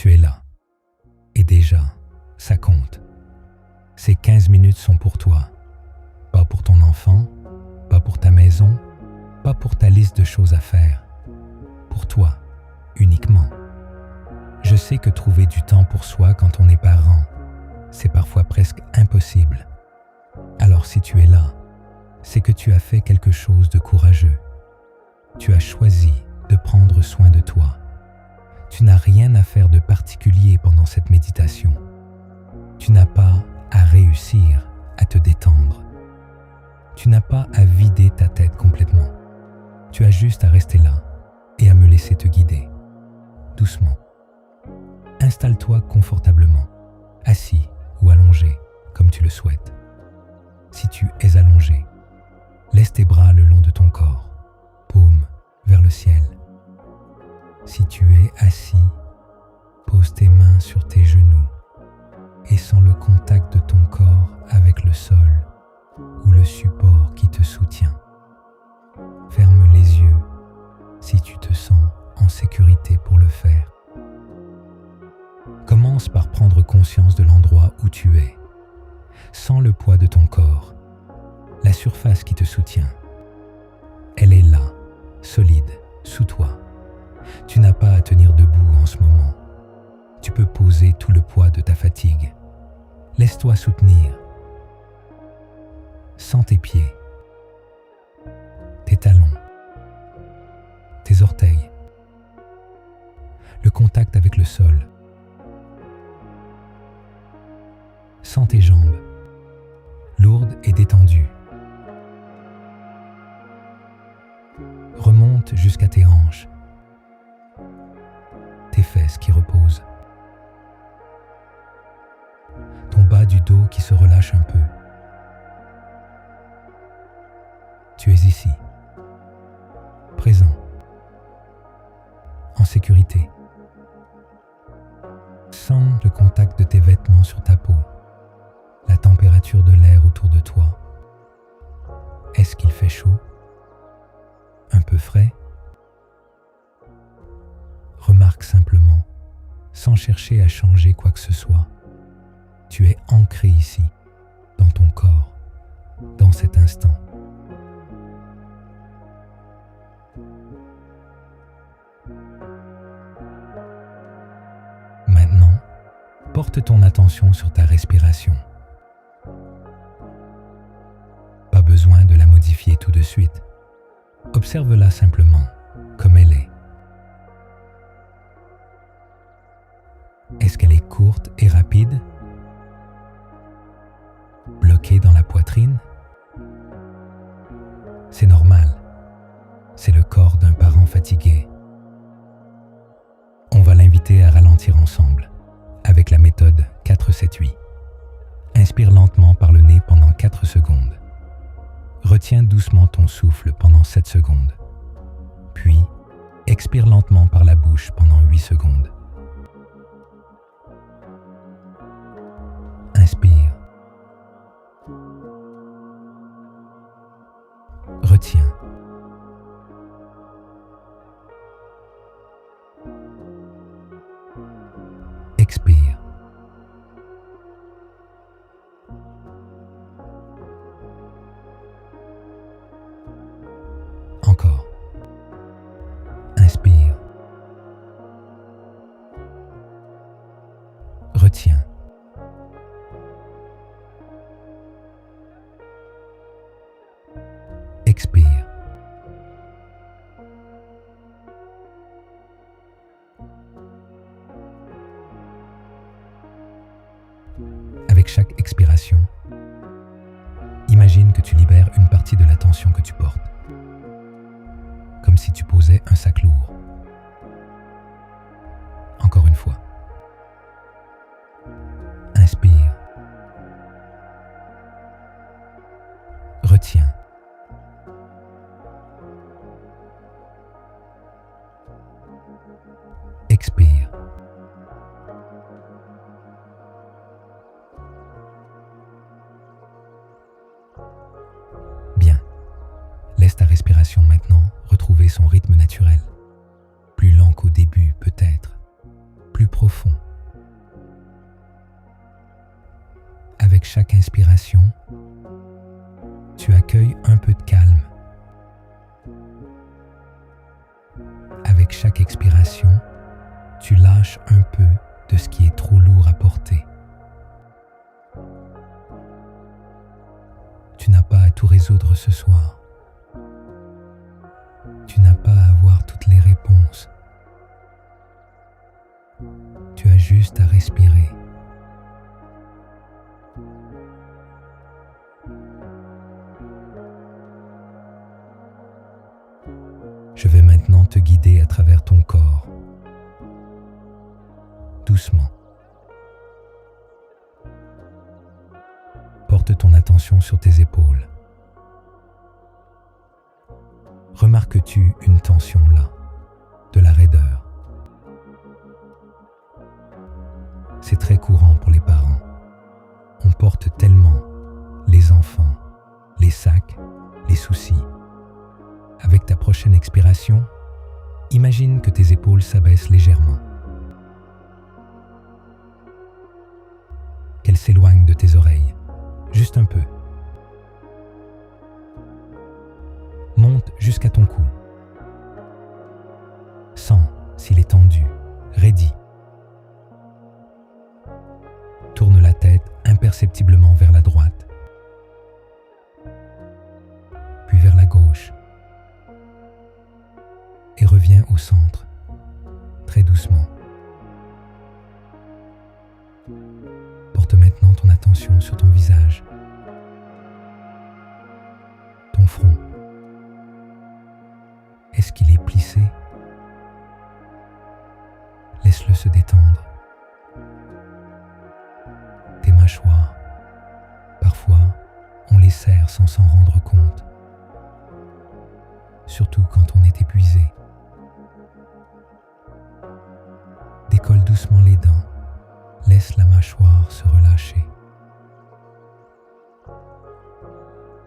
Tu es là. Et déjà, ça compte. Ces 15 minutes sont pour toi. Pas pour ton enfant, pas pour ta maison, pas pour ta liste de choses à faire. Pour toi, uniquement. Je sais que trouver du temps pour soi quand on est parent, c'est parfois presque impossible. Alors si tu es là, c'est que tu as fait quelque chose de courageux. Tu as choisi de prendre soin de toi. Tu n'as rien à faire de particulier pendant cette méditation. Tu n'as pas à réussir à te détendre. Tu n'as pas à vider ta tête complètement. Tu as juste à rester là et à me laisser te guider. Doucement. Installe-toi confortablement, assis ou allongé, comme tu le souhaites. Si tu es allongé, laisse tes bras le long de ton corps, paume vers le ciel. Si tu es assis, pose tes mains sur tes genoux et sens le contact de ton corps avec le sol ou le support qui te soutient. Ferme les yeux si tu te sens en sécurité pour le faire. Commence par prendre conscience de l'endroit où tu es. Sens le poids de ton corps, la surface qui te soutient. Elle est là, solide, sous toi. Tu n'as pas à tenir debout en ce moment. Tu peux poser tout le poids de ta fatigue. Laisse-toi soutenir. Sens tes pieds, tes talons, tes orteils, le contact avec le sol. Sens tes jambes, lourdes et détendues. Remonte jusqu'à tes hanches, tes fesses qui reposent, ton bas du dos qui se relâche un peu. Tu es ici, présent, en sécurité. Sens le contact de tes vêtements sur ta peau, la température de l'air autour de toi. Est-ce qu'il fait chaud? Un peu frais? Remarque simplement, sans chercher à changer quoi que ce soit. Tu es ancré ici, dans ton corps, dans cet instant. Maintenant, porte ton attention sur ta respiration. Pas besoin de la modifier tout de suite. Observe-la simplement, comme elle est. Est-ce qu'elle est courte et rapide? Bloquée dans la poitrine? C'est normal. C'est le corps d'un parent fatigué. On va l'inviter à ralentir ensemble, avec la méthode 4-7-8. Inspire lentement par le nez pendant 4 secondes. Retiens doucement ton souffle pendant 7 secondes. Puis, expire lentement par la bouche pendant 8 secondes. Inspire. Retiens. Expire. Encore. Inspire. Retiens. Expire. Avec chaque expiration, imagine que tu libères une partie de la tension que tu portes, comme si tu posais un sac lourd. Encore une fois. Inspire. Retiens. Expire. Bien. Laisse ta respiration maintenant retrouver son rythme naturel. Plus lent qu'au début peut-être, plus profond. Avec chaque inspiration, tu accueilles un peu de calme. Avec chaque expiration, tu lâches un peu de ce qui est trop lourd à porter. Tu n'as pas à tout résoudre ce soir. Tu n'as pas à avoir toutes les réponses. Tu as juste à respirer. Je vais maintenant te guider à travers ton corps, doucement. Porte ton attention sur tes épaules. Remarques-tu une tension là, de la raideur? C'est très courant pour les parents. On porte tellement les enfants, les sacs, les soucis. Avec ta prochaine expiration, imagine que tes épaules s'abaissent légèrement. Qu'elles s'éloignent de tes oreilles, juste un peu. Monte jusqu'à ton cou. Sens s'il est tendu, raidi. Tourne la tête imperceptiblement vers la droite, puis vers la gauche. Et reviens au centre, très doucement. Porte maintenant ton attention sur ton visage, ton front. Est-ce qu'il est plissé? Laisse-le se détendre. Tes mâchoires, parfois, on les serre sans s'en rendre compte, surtout quand on est épuisé. Décolle doucement les dents, laisse la mâchoire se relâcher.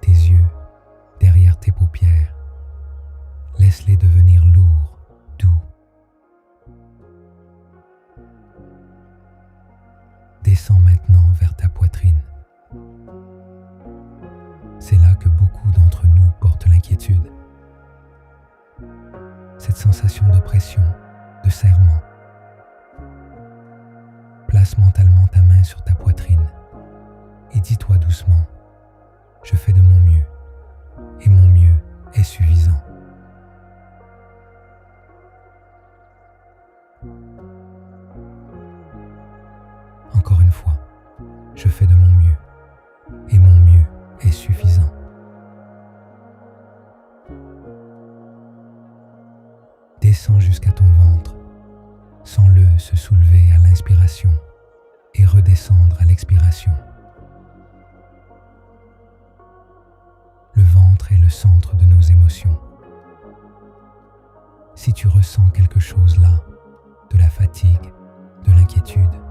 Tes yeux, derrière tes paupières, laisse-les devenir lourds, doux. Descends maintenant vers ta poitrine. C'est là que beaucoup d'entre nous portent l'inquiétude. Cette sensation d'oppression, de serrement. Place mentalement ta main sur ta poitrine et dis-toi doucement, je fais de mon mieux et mon mieux est suffisant. Encore une fois, je fais de mon mieux et mon mieux est suffisant. Descends jusqu'à ton ventre, sens-le se soulever à l'inspiration et redescendre à l'expiration. Le ventre est le centre de nos émotions. Si tu ressens quelque chose là, de la fatigue, de l'inquiétude,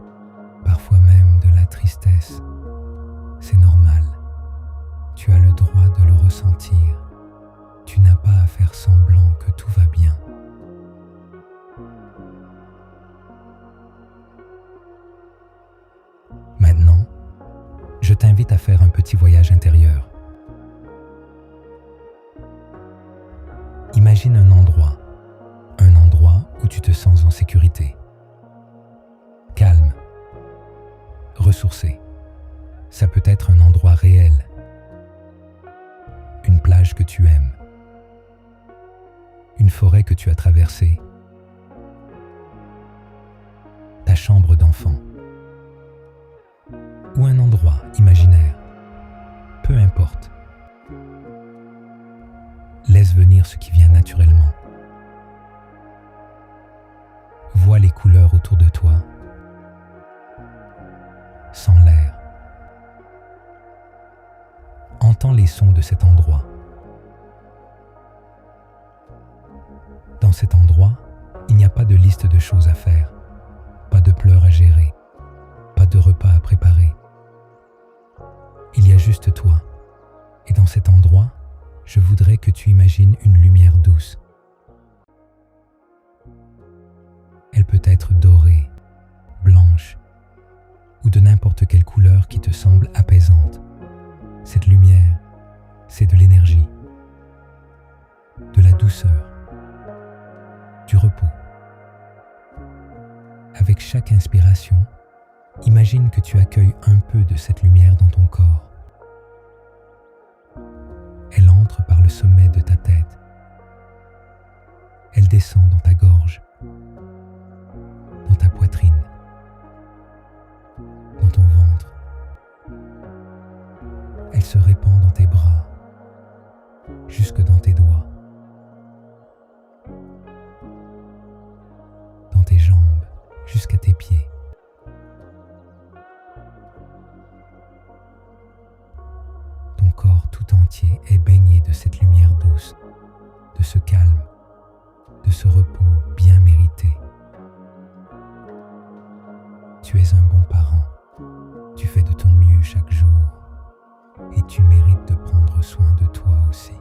parfois même de la tristesse, c'est normal. Tu as le droit de le ressentir. Tu n'as pas à faire semblant que tout va bien. Maintenant, je t'invite à faire un petit voyage intérieur. Imagine un endroit où tu te sens en sécurité, calme, ressourcé. Ça peut être un endroit réel, une plage que tu aimes, une forêt que tu as traversée, ta chambre d'enfant, ou un endroit imaginaire, peu importe. Laisse venir ce qui vient naturellement. Vois les couleurs autour de toi. Sens l'air. Entends les sons de cet endroit. Dans cet endroit, il n'y a pas de liste de choses à faire, pas de pleurs à gérer, pas de repas à préparer. Il y a juste toi. Et dans cet endroit, je voudrais que tu imagines une lumière douce. Elle peut être dorée, blanche ou ou de n'importe quelle couleur qui te semble apaisante. Cette lumière, c'est de l'énergie, de la douceur, du repos. Avec chaque inspiration, imagine que tu accueilles un peu de cette lumière dans ton corps. Elle entre par le sommet de ta tête. Elle descend dans ta gorge, dans ta poitrine, dans ton ventre. Elle se répand dans tes bras, jusque dans tes doigts, dans tes jambes, jusqu'à tes pieds. Ton corps tout entier est baigné de cette lumière douce, de ce calme, de ce repos bien mérité. Tu es un bon parent, tu fais de ton mieux chaque jour et tu mérites de prendre soin de toi aussi.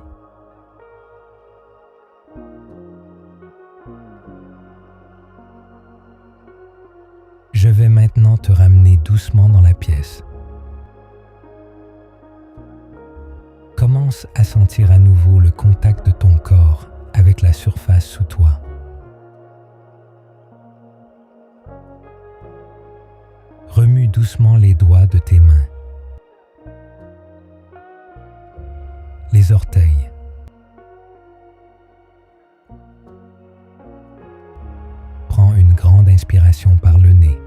Je vais maintenant te ramener doucement dans la pièce. Commence à sentir à nouveau le contact de ton corps avec la surface sous toi. Remue doucement les doigts de tes mains, les orteils, prends une grande inspiration par le nez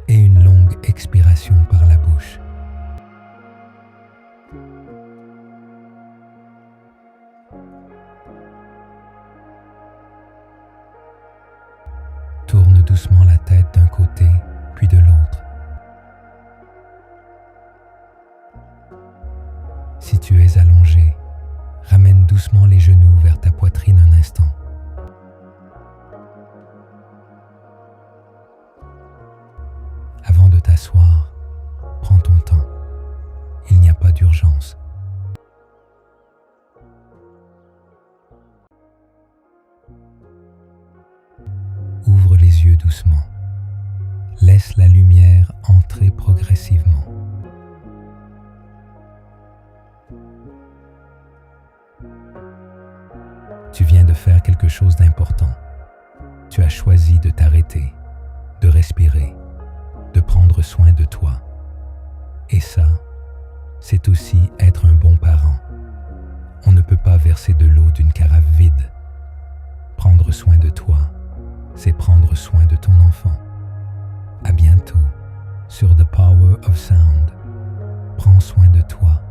et une longue expiration par la bouche. Tourne doucement la tête d'un côté puis de l'autre. Si tu es allongé, ramène doucement les genoux vers ta poitrine un instant. Avant de t'asseoir, prends ton temps. Il n'y a pas d'urgence. Ouvre les yeux doucement. Laisse la lumière entrer progressivement. Tu viens de faire quelque chose d'important. Tu as choisi de t'arrêter, de respirer, de prendre soin de toi. Et ça, c'est aussi être un bon parent. On ne peut pas verser de l'eau d'une carafe vide. Prendre soin de toi, c'est prendre soin de ton enfant. À bientôt sur The Power of Sound. Prends soin de toi.